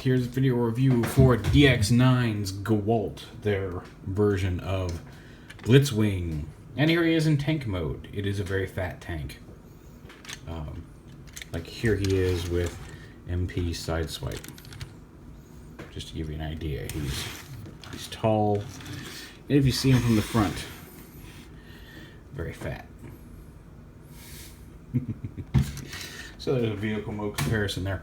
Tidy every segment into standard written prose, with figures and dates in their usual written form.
Here's a video review for DX9's Gewalt, their version of Blitzwing. And here he is in tank mode. It is a very fat tank. Like here he is with MP Sideswipe. Just to give you an idea, he's tall. And if you see him from the front, very fat. So there's a vehicle mode comparison there.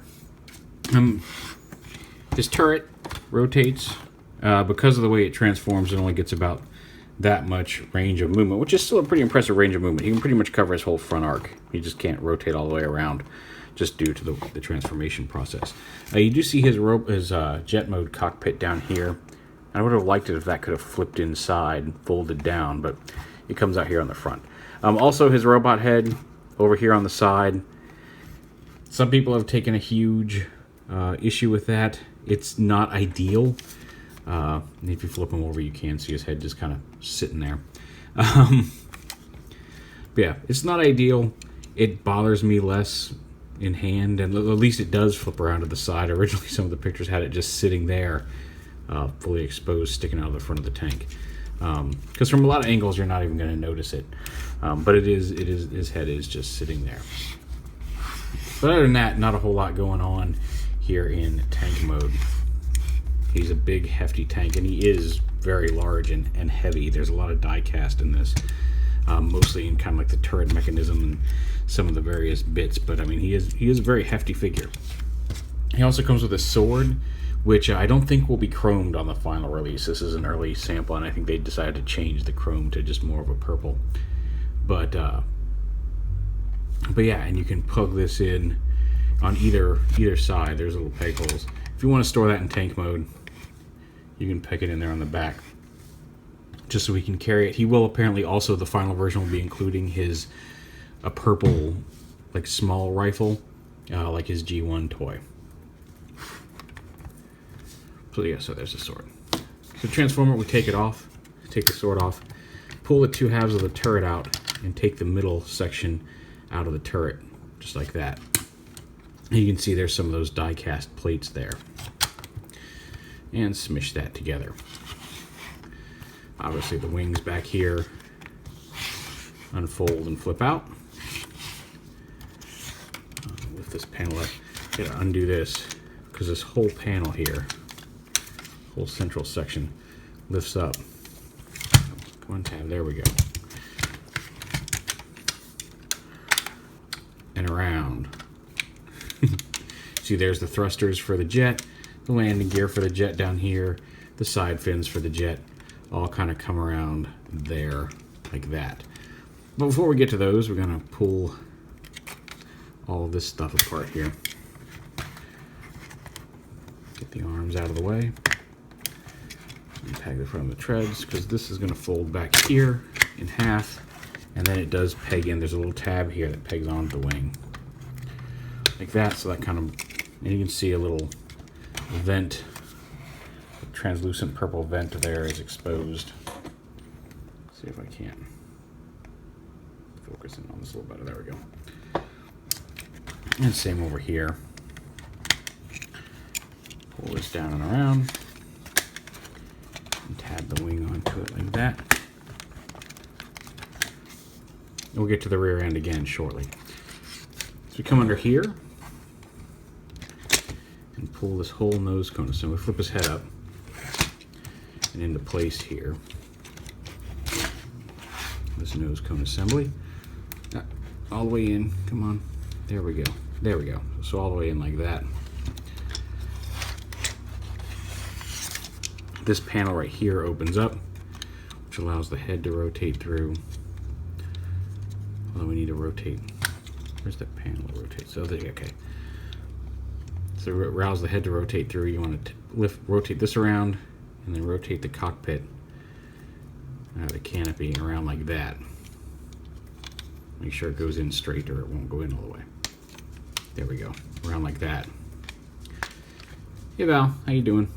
This turret rotates. Because of the way it transforms, it only gets about that much range of movement, which is still a pretty impressive range of movement. He can pretty much cover his whole front arc. He just can't rotate all the way around, just due to the transformation process. You do see his jet mode cockpit down here. I would have liked it if that could have flipped inside, folded down, but it comes out here on the front. Also, his robot head over here on the side. Some people have taken a huge issue with that. It's not ideal. If you flip him over, you can see his head just kind of sitting there. But yeah, it's not ideal. It bothers me less in hand, and at least it does flip around to the side. Originally, some of the pictures had it just sitting there, fully exposed, sticking out of the front of the tank. Because from a lot of angles, you're not even going to notice it. But his head is just sitting there. But other than that, not a whole lot going on here in tank mode. He's a big, hefty tank, and he is very large and heavy. There's a lot of die cast in this, mostly in kind of like the turret mechanism and some of the various bits. But I mean, he is a very hefty figure. He also comes with a sword, which I don't think will be chromed on the final release. This is an early sample, and I think they decided to change the chrome to just more of a purple. But yeah, and you can plug this in on either side. There's little peg holes. If you want to store that in tank mode, you can peg it in there on the back, just so we can carry it. He will apparently also, the final version will be including a purple, like, small rifle, like his G1 toy. So yeah, so there's the sword. So transformer, we take it off, take the sword off, pull the two halves of the turret out, and take the middle section out of the turret, just like that. And you can see there's some of those die cast plates there. And smush that together. Obviously the wings back here unfold and flip out. With this panel, I gotta undo this, because this whole panel here, whole central section, lifts up. Come on, tab, there we go. And around. See, there's the thrusters for the jet, the landing gear for the jet down here, the side fins for the jet, all kind of come around there like that. But before we get to those, we're going to pull all of this stuff apart here. Get the arms out of the way. And tag the front of the treads, because this is going to fold back here in half, and then it does peg in. There's a little tab here that pegs onto the wing. Like that, so that kind of, and you can see a little vent, a translucent purple vent there is exposed. Let's see if I can focus in on this a little better. There we go. And same over here. Pull this down and around, and tab the wing onto it like that. And we'll get to the rear end again shortly. So we come under here and pull this whole nose cone assembly. Flip his head up and into place here. This nose cone assembly. All the way in. Come on. There we go. There we go. So all the way in like that. This panel right here opens up, which allows the head to rotate through. Although we need to rotate. Where's that panel to rotate? So there, okay. So it allows the head to rotate through. You want to rotate this around, and then rotate the cockpit, the canopy around like that. Make sure it goes in straight, or it won't go in all the way. There we go. Around like that. Hey Val, how you doing?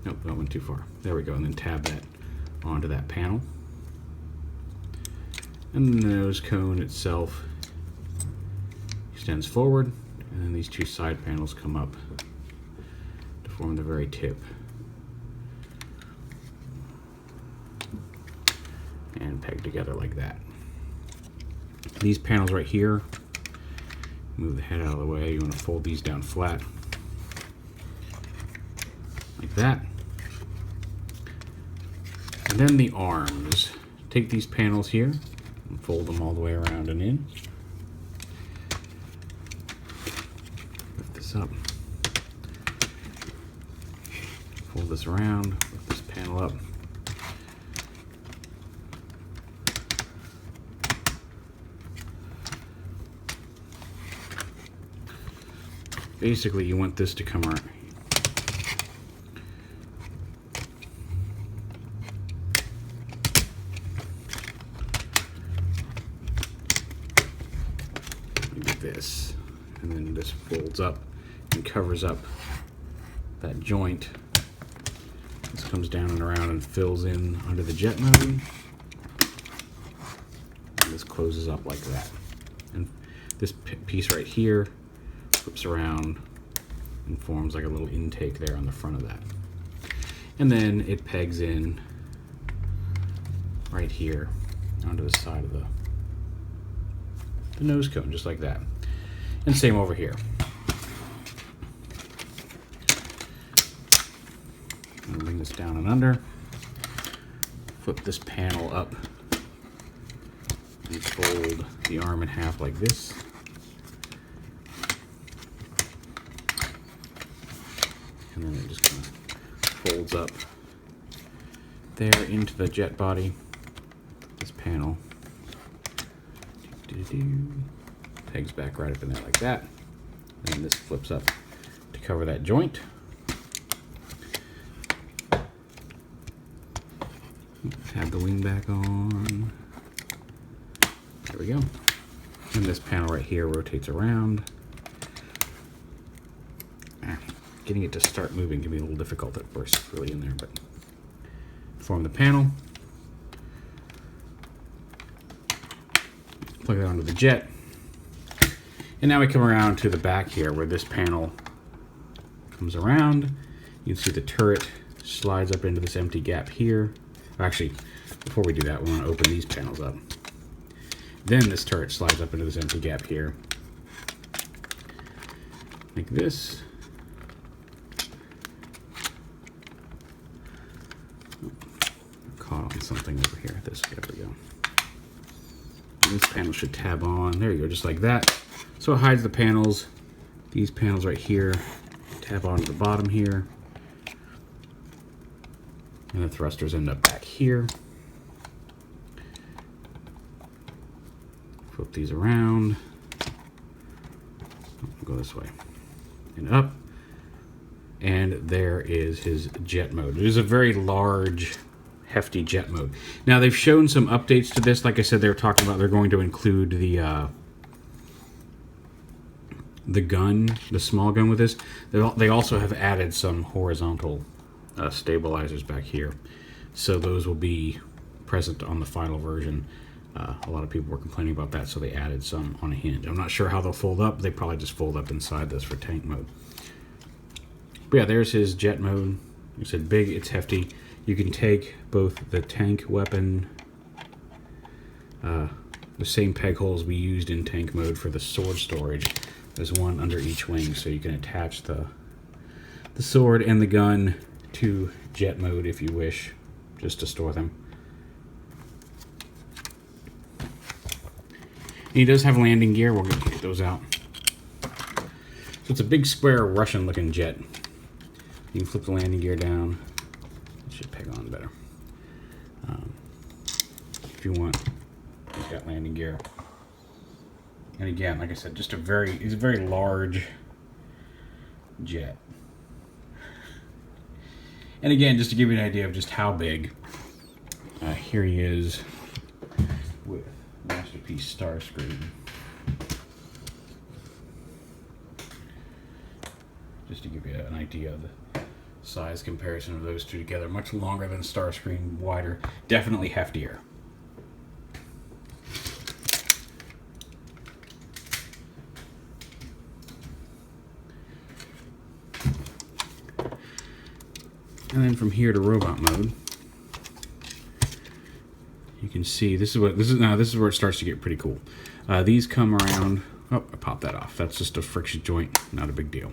Nope, that went too far. There we go, and then tab that onto that panel. And the nose cone itself extends forward, and then these two side panels come up to form the very tip. And peg together like that. These panels right here, move the head out of the way. You want to fold these down flat like that. And then the arms. Take these panels here and fold them all the way around and in. Lift this up. Fold this around, lift this panel up. Basically, you want this to come around. Like this. And then this folds up and covers up that joint. This comes down and around and fills in under the jet mode. And this closes up like that. And this piece right here flips around and forms like a little intake there on the front of that. And then it pegs in right here onto the side of the nose cone, just like that. And same over here. I'm gonna bring this down and under, flip this panel up, and fold the arm in half like this. And then it just kind of folds up there into the jet body. This panel pegs back right up in there like that. And then this flips up to cover that joint. Add the wing back on. There we go. And this panel right here rotates around. Getting it to start moving can be a little difficult at first. It's really in there, but form the panel. Plug that onto the jet. And now we come around to the back here where this panel comes around. You can see the turret slides up into this empty gap here. Actually, before we do that, we want to open these panels up. Then this turret slides up into this empty gap here. Like this. Caught on something over here. There we go. And this panel should tab on. There you go, just like that. So it hides the panels. These panels right here tab onto the bottom here. And the thrusters end up back here. Flip these around. Go this way. And up. And there is his jet mode. It is a very large, hefty jet mode. Now they've shown some updates to this. Like I said, they're talking about they're going to include the gun, the small gun with this. They also have added some horizontal stabilizers back here. So those will be present on the final version. A lot of people were complaining about that, so they added some on a hinge. I'm not sure how they'll fold up. They probably just fold up inside this for tank mode. But yeah, there's his jet mode. Like I said, big, it's hefty. You can take both the tank weapon, the same peg holes we used in tank mode for the sword storage. There's one under each wing, so you can attach the sword and the gun to jet mode if you wish, just to store them. And he does have landing gear. We're going to get those out. So it's a big square Russian looking jet. You can flip the landing gear down. It should peg on better. If you want, he's got landing gear. And again, like I said, just it's a very large jet. And again, just to give you an idea of just how big, here he is with Masterpiece Starscream. Just to give you an idea of the size comparison of those two together. Much longer than Starscream, wider, definitely heftier. And then from here to robot mode, you can see this is where it starts to get pretty cool. These come around. Oh, I popped that off. That's just a friction joint, not a big deal.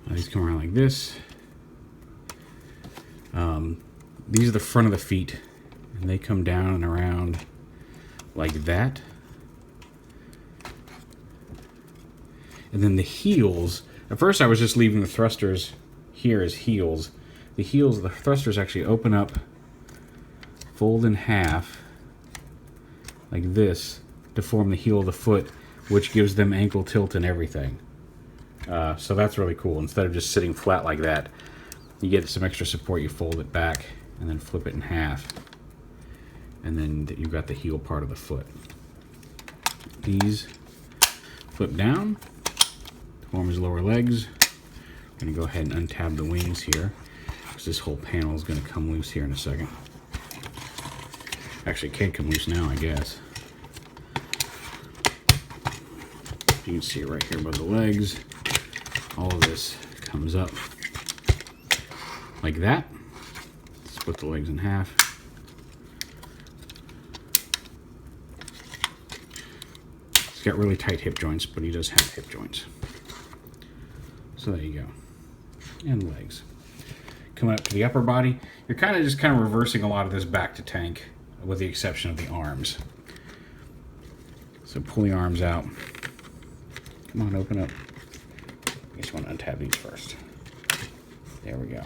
These come around like this. These are the front of the feet, and they come down and around like that. And then the heels, at first I was just leaving the thrusters here as heels. The thrusters actually open up, fold in half, like this, to form the heel of the foot, which gives them ankle tilt and everything. So that's really cool. Instead of just sitting flat like that, you get some extra support. You fold it back and then flip it in half. And then you've got the heel part of the foot. These flip down, form his lower legs. I'm going to go ahead and untab the wings here, because this whole panel is going to come loose here in a second. Actually, it can't come loose now, I guess. You can see it right here above the legs. All of this comes up like that. Split the legs in half. He's got really tight hip joints, but he does have hip joints. So there you go. And legs. Coming up to the upper body, you're kind of reversing a lot of this back to tank, with the exception of the arms. So pull the arms out. Come on, open up. I just want to untab these first. There we go.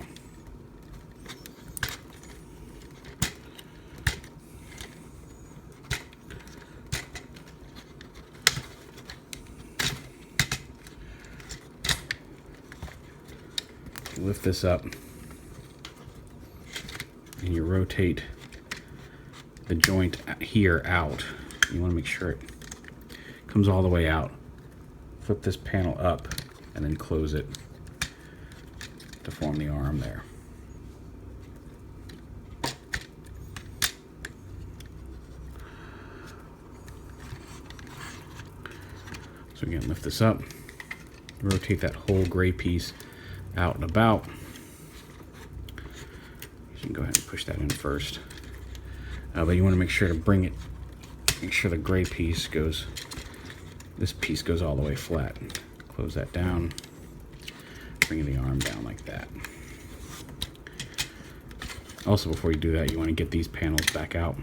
Lift this up, and you rotate the joint here out. You want to make sure it comes all the way out. Flip this panel up and then close it to form the arm there. So again, lift this up, rotate that whole gray piece out and about. You can go ahead and push that in first. But you want to make sure to make sure the gray piece goes, this piece goes all the way flat. Close that down, bring the arm down like that. Also, before you do that, you want to get these panels back out.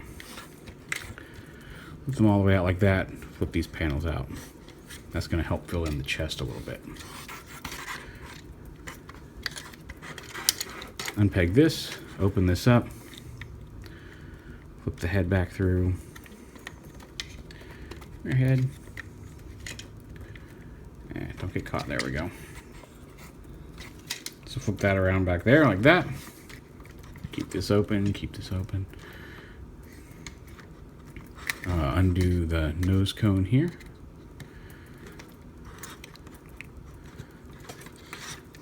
Flip them all the way out like that, flip these panels out. That's going to help fill in the chest a little bit. Unpeg this, open this up, flip the head back through, your head, and don't get caught, there we go. So flip that around back there like that, keep this open, undo the nose cone here,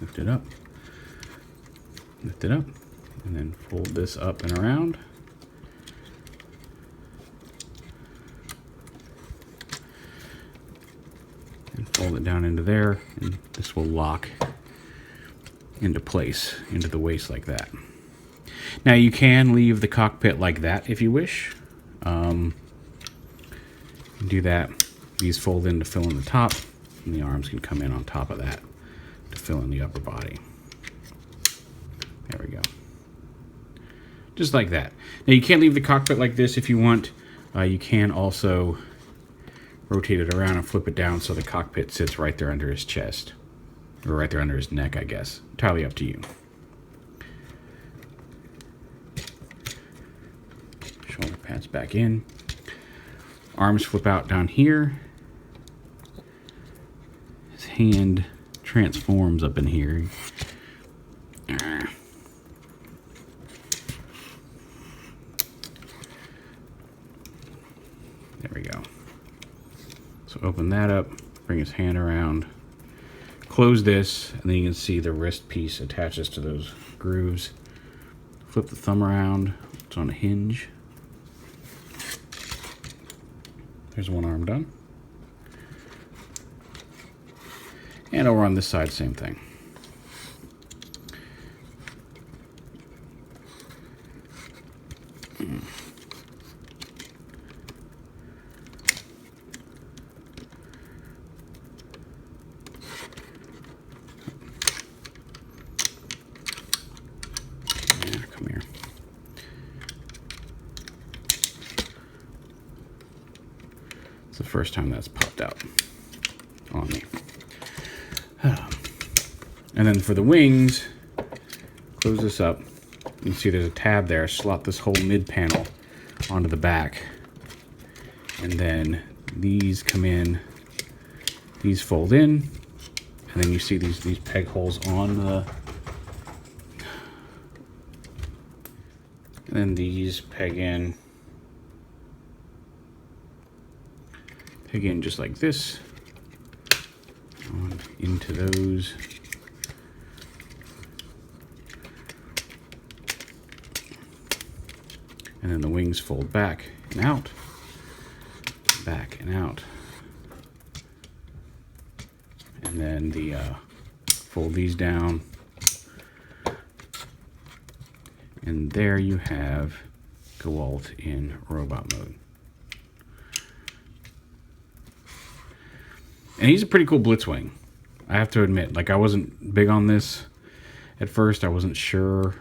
lift it up, and then fold this up and around. And fold it down into there, and this will lock into place, into the waist like that. Now you can leave the cockpit like that if you wish. Do that. These fold in to fill in the top, and the arms can come in on top of that to fill in the upper body. There we go. Just like that. Now you can't leave the cockpit like this if you want. You can also rotate it around and flip it down so the cockpit sits right there under his chest. Or right there under his neck, I guess. Entirely up to you. Shoulder pads back in. Arms flip out down here. His hand transforms up in here. There we go. So open that up, bring his hand around, close this, and then you can see the wrist piece attaches to those grooves. Flip the thumb around, it's on a hinge. There's one arm done. And over on this side, same thing. It's the first time that's popped out on me. And then for the wings, close this up. You can see there's a tab there. Slot this whole mid panel onto the back. And then these come in, these fold in, and then you see these peg holes on the, and then these peg in just like this, on into those. And then the wings fold back and out, back and out. And then the fold these down. And there you have Gewalt in robot mode. And he's a pretty cool blitzwing, I have to admit. Like, I wasn't big on this at first. I wasn't sure.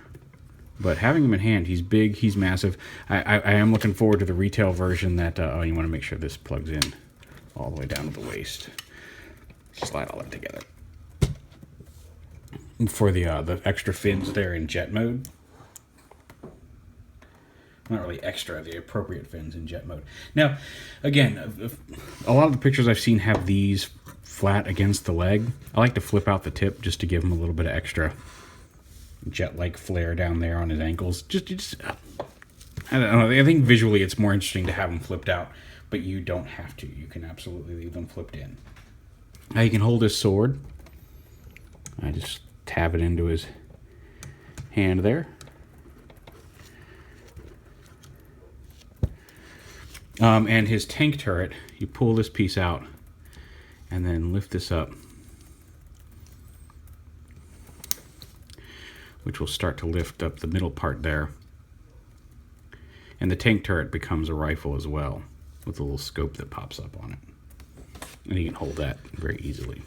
But having him in hand, he's big, he's massive. I am looking forward to the retail version that, oh, you want to make sure this plugs in all the way down to the waist. Slide all that together. And for the extra fins there in jet mode. Not really extra, the appropriate fins in jet mode. Now, again, a lot of the pictures I've seen have these flat against the leg. I like to flip out the tip just to give him a little bit of extra jet-like flare down there on his ankles. Just I don't know. I think visually it's more interesting to have them flipped out, but you don't have to. You can absolutely leave them flipped in. Now you can hold his sword. I just tab it into his hand there. And his tank turret, you pull this piece out and then lift this up, which will start to lift up the middle part there. And the tank turret becomes a rifle as well, with a little scope that pops up on it. And you can hold that very easily.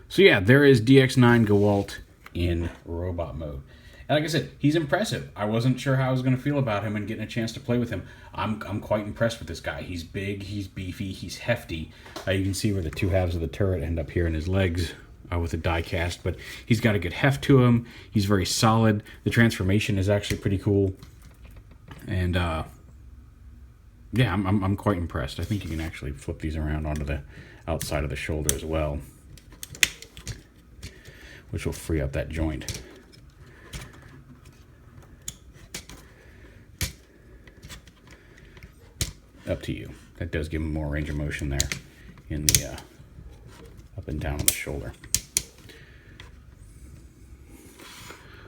So yeah, there is DX9 Gewalt in robot mode. And like I said, he's impressive. I wasn't sure how I was going to feel about him and getting a chance to play with him. I'm quite impressed with this guy. He's big, he's beefy, he's hefty. You can see where the two halves of the turret end up here in his legs with a die cast, but he's got a good heft to him. He's very solid. The transformation is actually pretty cool. And yeah, I'm quite impressed. I think you can actually flip these around onto the outside of the shoulder as well, which will free up that joint. Up to you. That does give him more range of motion there in the up and down on the shoulder.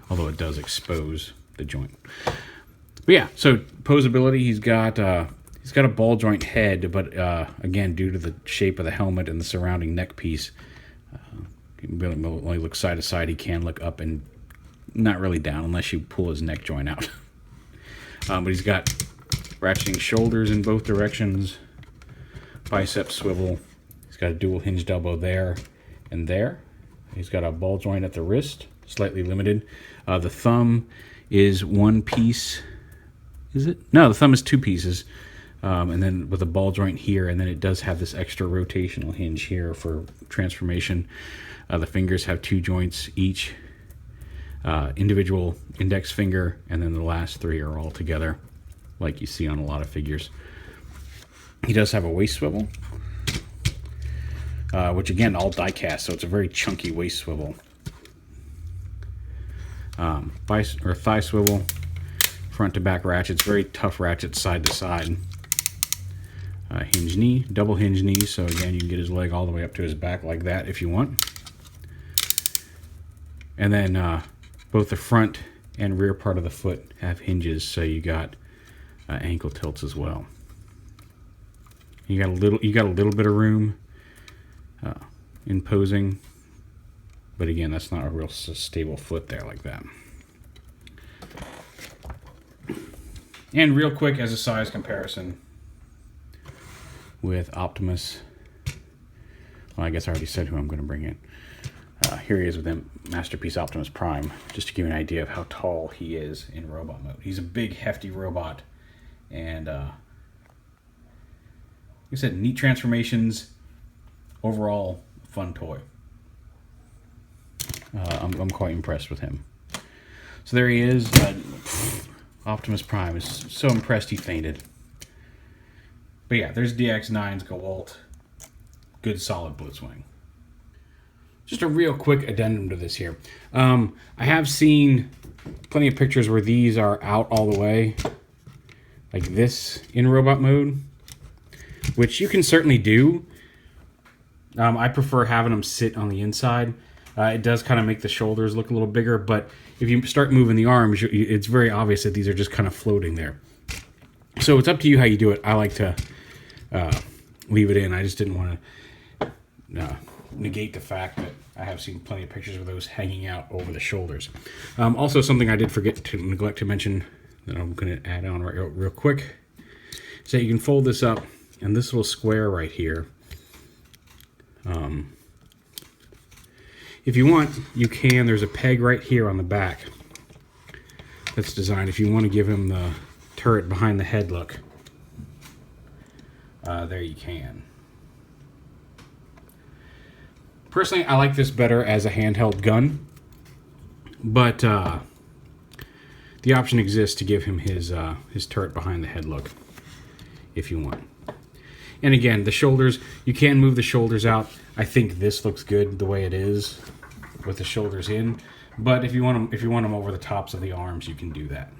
Although it does expose the joint. But yeah, so posability, he's got a ball joint head, but again, due to the shape of the helmet and the surrounding neck piece, he can really only look side to side. He can look up and not really down unless you pull his neck joint out. But he's got ratcheting shoulders in both directions, bicep swivel. He's got a dual hinged elbow there and there. He's got a ball joint at the wrist, slightly limited. The thumb is one piece. Is it? No, the thumb is two pieces. And then with a ball joint here, and then it does have this extra rotational hinge here for transformation. The fingers have two joints each, individual index finger, and then the last three are all together, like you see on a lot of figures. He does have a waist swivel, which again, all die cast, so it's a very chunky waist swivel. Thigh swivel, front to back ratchets, very tough ratchets side to side. Hinge knee, double hinge knee, so again, you can get his leg all the way up to his back like that if you want. And then both the front and rear part of the foot have hinges, so you got ankle tilts as well. You got a little bit of room in posing, but again, that's not a real stable foot there like that. And real quick, as a size comparison with Optimus, well, I guess I already said who I'm going to bring in. here he is with him, Masterpiece Optimus Prime, just to give you an idea of how tall he is in robot mode. He's a big, hefty robot, and like I said, neat transformations. Overall, fun toy. I'm quite impressed with him. So there he is. Optimus Prime is so impressed he fainted. But yeah, there's DX9's Gewalt. Good solid Blitzwing. Just a real quick addendum to this here. I have seen plenty of pictures where these are out all the way, like this in robot mode, which you can certainly do. I prefer having them sit on the inside. It does kind of make the shoulders look a little bigger, but if you start moving the arms, it's very obvious that these are just kind of floating there. So it's up to you how you do it. I like to leave it in. I just didn't want to negate the fact that I have seen plenty of pictures of those hanging out over the shoulders. Also, something I did neglect to mention that I'm going to add on real quick is that you can fold this up, and this little square right here, if you want, you can. There's a peg right here on the back that's designed if you want to give him the turret behind the head look. There you can. Personally, I like this better as a handheld gun, but the option exists to give him his turret behind the head look if you want. And again, the shoulders, you can move the shoulders out. I think this looks good the way it is with the shoulders in, but if you want them over the tops of the arms, you can do that.